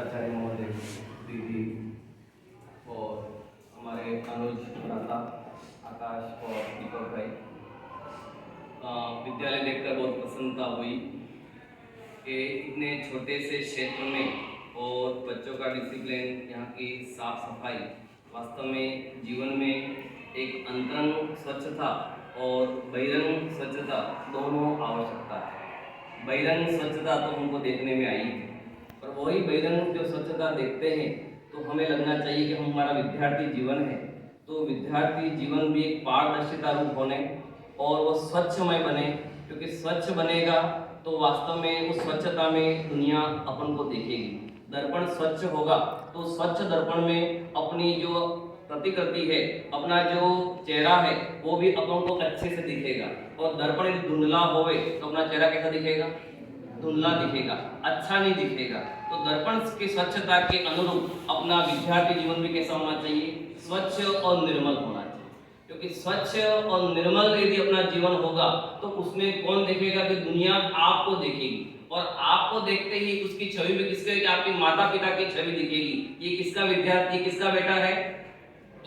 प्राचार्य महोदय, दीदी और हमारे अनुज, प्राता, आकाश और दीपक भाई। विद्यालय देखकर बहुत प्रसन्नता हुई कि इतने छोटे से क्षेत्र में और बच्चों का डिसिप्लिन, यहाँ की साफ सफाई, वास्तव में जीवन में एक अंतरंग स्वच्छता और बहिरंग स्वच्छता दोनों आवश्यकता है। बहिरंग स्वच्छता तो हमको देखने में आई है, पर वही बहिरंग जो स्वच्छता देखते हैं तो हमें लगना चाहिए कि हमारा विद्यार्थी जीवन है तो विद्यार्थी जीवन भी एक पारदर्शिता रूप होने और वो स्वच्छमय बने, क्योंकि स्वच्छ बनेगा तो वास्तव में उस स्वच्छता में दुनिया अपन को देखेगी। दर्पण स्वच्छ होगा तो स्वच्छ दर्पण में अपनी जो प्रतिकृति है, अपना जो चेहरा है, वो भी अपन को अच्छे से दिखेगा। और दर्पण यदि धुंधला होवे तो अपना चेहरा कैसा दिखेगा? धुंधला दिखेगा, अच्छा नहीं दिखेगा। तो दर्पण की स्वच्छता के अनुरूप अपना विद्यार्थी जीवन भी कैसा होना चाहिए? स्वच्छ और निर्मल होना चाहिए। क्योंकि स्वच्छ और निर्मल यदि अपना जीवन होगा तो उसमें कौन देखेगा? कि दुनिया आपको देखेगी, और आपको देखते ही उसकी छवि में किसके? आपके माता पिता की छवि दिखेगी। ये किसका विद्यार्थी, किसका बेटा है?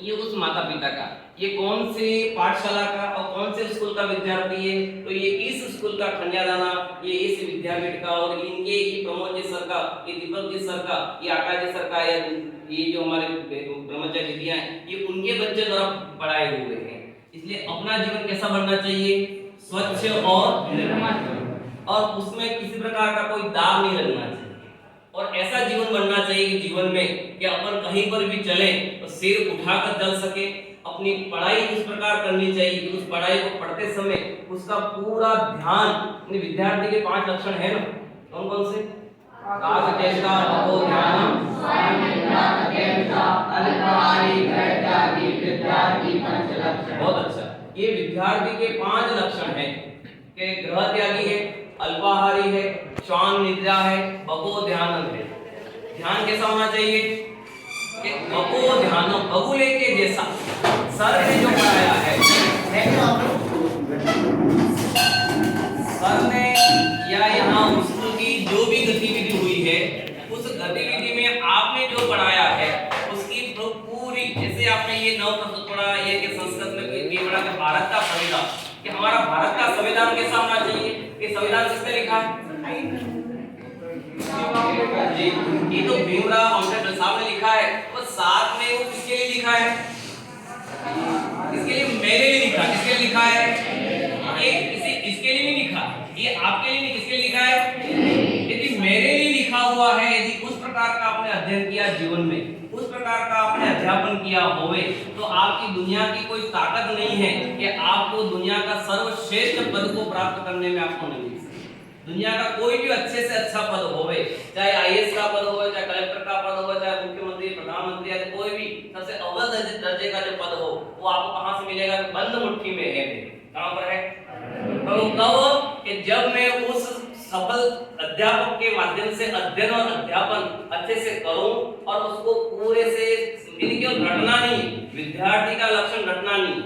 ये उस माता पिता का। ये कौन से पाठशाला का और कौन से स्कूल का विद्यार्थी है? तो ये इस स्कूल का कन्यादाना, ये इस विद्यापीठ का, और इनके ये प्रमोद जी सर का, ये दीपक जी सर का, ये आकाश जी सर का, ये जो हमारे ब्रह्मचारी दीदियां हैं, ये उनके बच्चे द्वारा पढ़ाए हुए हैं। इसलिए अपना जीवन कैसा बनना चाहिए? स्वच्छ और निर्मल, और उसमें किसी प्रकार का कोई दाग नहीं लगना चाहिए। और ऐसा जीवन बनना चाहिए कि जीवन में कि अपन कहीं पर भी चले तो सिर उठाकर चल सके। अपनी पढ़ाई इस प्रकार करनी चाहिए कि उस पढ़ाई को पढ़ते समय उसका पूरा ध्यान, अपने विद्यार्थी के 5 लक्षण है ना, कौन कौन से? काकचेष्टा, तपोध्यानम, बहुत अच्छा। ये विद्यार्थी के 5 लक्षण हैं कि ग्रह त्यागी है, अल्पाहारी है, श्वान निद्रा है, बको ध्यानम है। ध्यान कैसा होना चाहिए? कि बको ध्यानम, बगुले के जैसा। सर ने जो पढ़ाया है, सर ने या यहाँ स्कूल की जो भी गतिविधि हुई है, उस गतिविधि में आपने जो पढ़ाया है उसकी पूरी, जैसे आपने ये नव प्रस्तुत पढ़ा, ये कि संस्कृत में ये पढ़ा कि भारत का संविधान, कि हमारा भारत का संविधान कैसा होना चाहिए? कि संविधान किसने लिखा है? जी, ये तो भीमराव अम्बेडकर साहब ने लिखा है। और साथ में वो किसके लिए लिखा है? इसके लिए, मेरे लिए लिखा। किसके लिए लिखा है? ये इसके लिए नहीं लिखा, ये आपके लिए नहीं, किसके लिए लिखा है? यदि मेरे लिए लिखा हुआ है, यदि उस प्रकार का आपने अध्ययन किया जीवन में, उस प्रकार का आपने अध्यापन किया होवे, तो आपकी दुनिया की कोई ताकत नहीं है कि आपको दुनिया का सर्वश्रेष्ठ पद को प्राप्त करने में आपको नहीं मिल सकती। दुनिया का कोई भी अच्छे से अच्छा पद होवे, चाहे आईएएस का पद होवे, चाहे कलेक्टर का पद होवे, चाहे मुख्यमंत्री, प्रधानमंत्री, या कोई भी सबसे अव्वल दर्जे का जो पद हो, वो आपको कहां से मिलेगा? बंद मुट्ठी में है। कहां पर है? तो कब? कि जब मैं उस सफल अध्यापक के माध्यम से अध्ययन और अध्यापन अच्छे से करूं और उसको पूरे से, केवल रटना नहीं, विद्यार्थी का लक्षण रटना नहीं,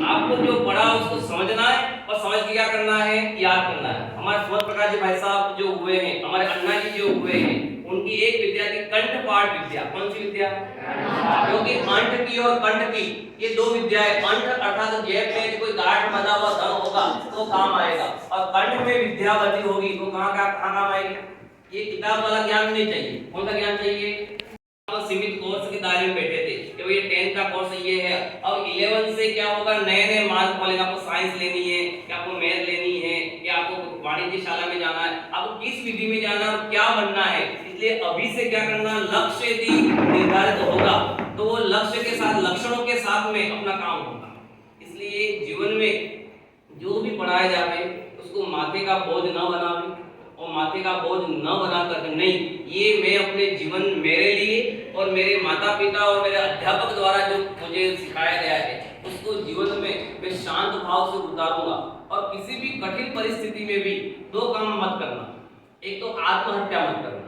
आपको जो पढ़ा उसको समझना है, और समझ के क्या करना है? याद करना है। हमारे सुमत प्रकाश जी भाई साहब जो हुए हैं, हमारे अन्ना जी जो हुए हैं, उनकी एक विद्या थी कंठपाठ विद्या। कौन सी विद्या? क्योंकि अंठ की और कंठ की ये दो विद्या है। अंठ अर्थात जेब में कोई गांठ बंधा हुआ धन होगा तो काम आएगा, और कंठ में विद्या बची होगी तो कहाँ काम आएगी? ये किताब वाला ज्ञान नहीं चाहिए। कौन सा ज्ञान चाहिए? सीमित कोर्स की दायरे में बैठे थे कि भाई 10th का कोर्स ये है। अब 11 से क्या होगा? नए नए मार्ग खोलेगा। आपको साइंस लेनी है, क्या आपको मैथ लेनी है, या आपको वाणिज्य शाला में जाना है, आपको किस विधि में जाना है, क्या बनना है। इसलिए अभी से क्या करना? लक्ष्य यदि निर्धारित होगा तो वो लक्ष्य के साथ, लक्षणों के साथ में अपना काम होगा। इसलिए जीवन में जो भी पढ़ाया जाए उसको माथे का बोझ न बनावे, और माथे का बोझ न बना कर, नहीं, ये मैं अपने जीवन, मेरे लिए और मेरे माता पिता और मेरे अध्यापक द्वारा जो मुझे सिखाया गया है उसको जीवन में मैं शांत भाव से उतारूंगा। और किसी भी कठिन परिस्थिति में भी 2 काम मत करना। एक तो आत्महत्या मत करना।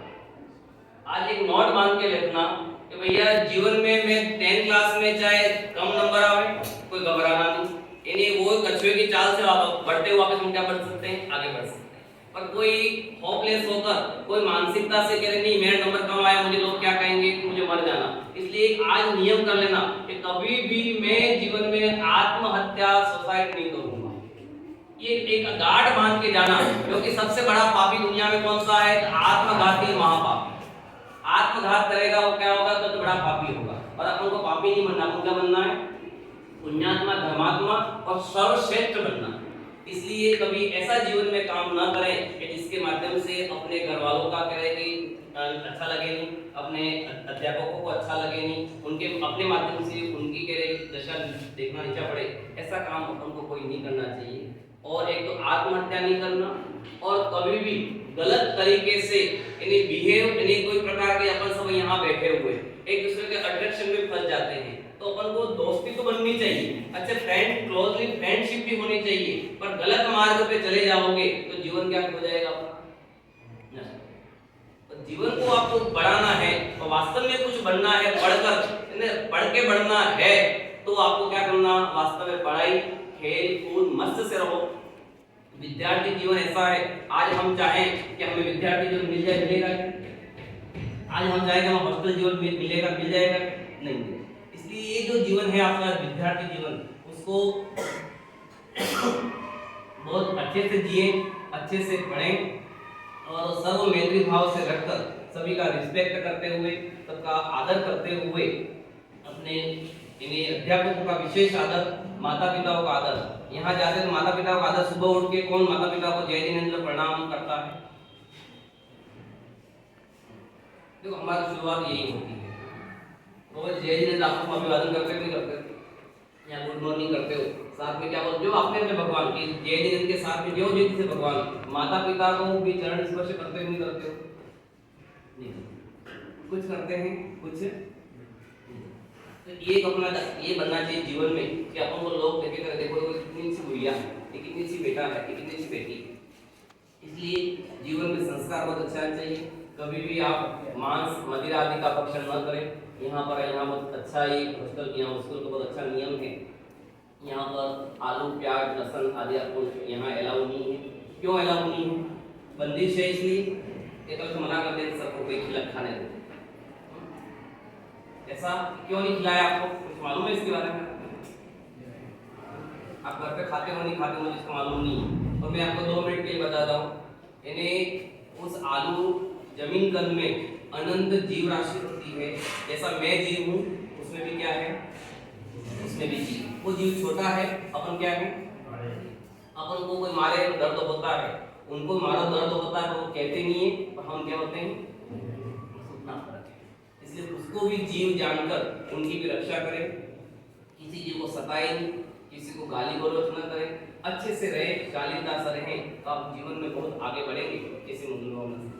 आज एक नोट मान के लिखना कि भैया जीवन में मैं 10th क्लास में चाहे कम नंबर आवे, कोई घबराना नहीं। यानी वो कछुए की चाल से बढ़ते वापस हम क्या बढ़ सकते हैं? आगे बढ़ सकते हैं। पर कोई होपलेस होकर, कोई मानसिकता से कह रहे नहीं मेरा नंबर कम आया, मुझे लोग क्या कहेंगे, मुझे मर जाना। इसलिए आज नियम कर लेना कि कभी भी मैं जीवन में आत्महत्या, सुसाइड नहीं करूंगा। ये एक गांठ बांध के जाना, क्योंकि सबसे बड़ा पापी दुनिया में कौन सा है? आत्मघाती महापापी। आत्मघात करेगा वो क्या होगा? तो बड़ा पापी होगा। और अपन को पापी नहीं बनना, अपन क्या बनना है? पुण्यात्मा, धर्मात्मा और सर्वश्रेष्ठ बनना। इसलिए कभी ऐसा जीवन में काम ना करें कि जिसके माध्यम से अपने घर वालों का कहे कि अच्छा लगे नहीं, अपने अध्यापकों को अच्छा लगे नहीं, उनके अपने माध्यम से उनकी कह रहे दशा देखना नीचा पड़े। ऐसा काम अपन को कोई नहीं करना चाहिए। और एक तो आत्महत्या नहीं करना, और कभी भी गलत तरीके से यानी बिहेव, यानी कोई प्रकार के अपन सब यहाँ बैठे हुए एक दूसरे के अट्रैक्शन में फंस जाते हैं, तो अपन को दोस्ती तो बननी चाहिए, अच्छे फ्रेंड, क्लोजली फ्रेंडशिप भी होनी चाहिए, पर गलत मार्ग पे चले जाओगे तो जीवन क्या हो जाएगा अपना? तो जीवन को आपको बढ़ाना है, तो वास्तव में कुछ बनना है, पढ़कर, पढ़ के बढ़ना है, तो आपको क्या करना? वास्तव में पढ़ाई, खेल कूद मस्त से रहो। विद्यार्थी जीवन ऐसा है, आज हम चाहें कि हमें विद्यार्थी जीवन मिल जाए, मिलेगा? आज हम चाहेंगे हमें हॉस्टल जीवन मिलेगा, मिल जाएगा? नहीं। इसलिए ये जो जीवन है आपका विद्यार्थी जीवन, उसको बहुत अच्छे से जिए, अच्छे से पढ़ें, और सर्व मैत्री भाव से रखकर सभी का रिस्पेक्ट करते हुए, सबका आदर करते हुए, अपने इन्हीं अध्यापकों का विशेष आदर, माता पिताओं का आदर। यहाँ जाते तो माता पिता का आदर, सुबह उठ के कौन माता पिता को जय जिनेंद्र प्रणाम करता है? देखो हमारी शुरुआत यही होती है, रोज जय जिनेंद्र आपको अभिवादन करते नहीं करते, या गुड मॉर्निंग करते हो, साथ में क्या बोलते हो? आपने अपने भगवान की जय जिनेंद्र के साथ में जो से भगवान माता पिता को भी चरण स्पर्श करते नहीं करते हो? नहीं, कुछ करते हैं, कुछ। तो ये अपना ये बनना चाहिए जीवन में कि अपन को लोग देखे कर देखो कितनी सी भैया है, कितनी सी बेटा है, कितनी सी बेटी। इसलिए जीवन में संस्कार बहुत अच्छा चाहिए। कभी भी आप मांस मदिरा आदि का भक्षण न करें। यहाँ बहुत अच्छा ही हॉस्टल, यहाँ हॉस्टल का बहुत अच्छा नियम है। यहाँ पर आलू प्याज लहसुन आदि आपको यहाँ अलाउ नहीं है। क्यों अलाउ नहीं है? बंदिश है, इसलिए एक तो मना कर देते सबको कोई खिला खाने दो। ऐसा क्यों नहीं खिलाया आपको? कुछ मालूम है इसके बारे में? आप घर पे खाते हो नहीं खाते हो जिसको मालूम नहीं है। और मैं आपको 2 मिनट के लिए बताता हूँ। यानी उस आलू जमीन कण में अनंत जीव राशि होती है। जैसा मैं जीव हूँ उसमें भी क्या है? उसमें भी जीव। वो जीव छोटा है, अपन क्या है? अपन को कोई मारे तो दर्द होता है, उनको मारो दर्द होता है, तो वो कहते नहीं है, पर हम क्या होते हैं? इसलिए उसको भी जीव जानकर उनकी भी रक्षा करें। किसी जीव को सताए नहीं, किसी को गाली गलौज न करें, अच्छे से रहे, शालीनता से रहें, तो आप जीवन में बहुत आगे बढ़ेंगे। किसी मुद्दों में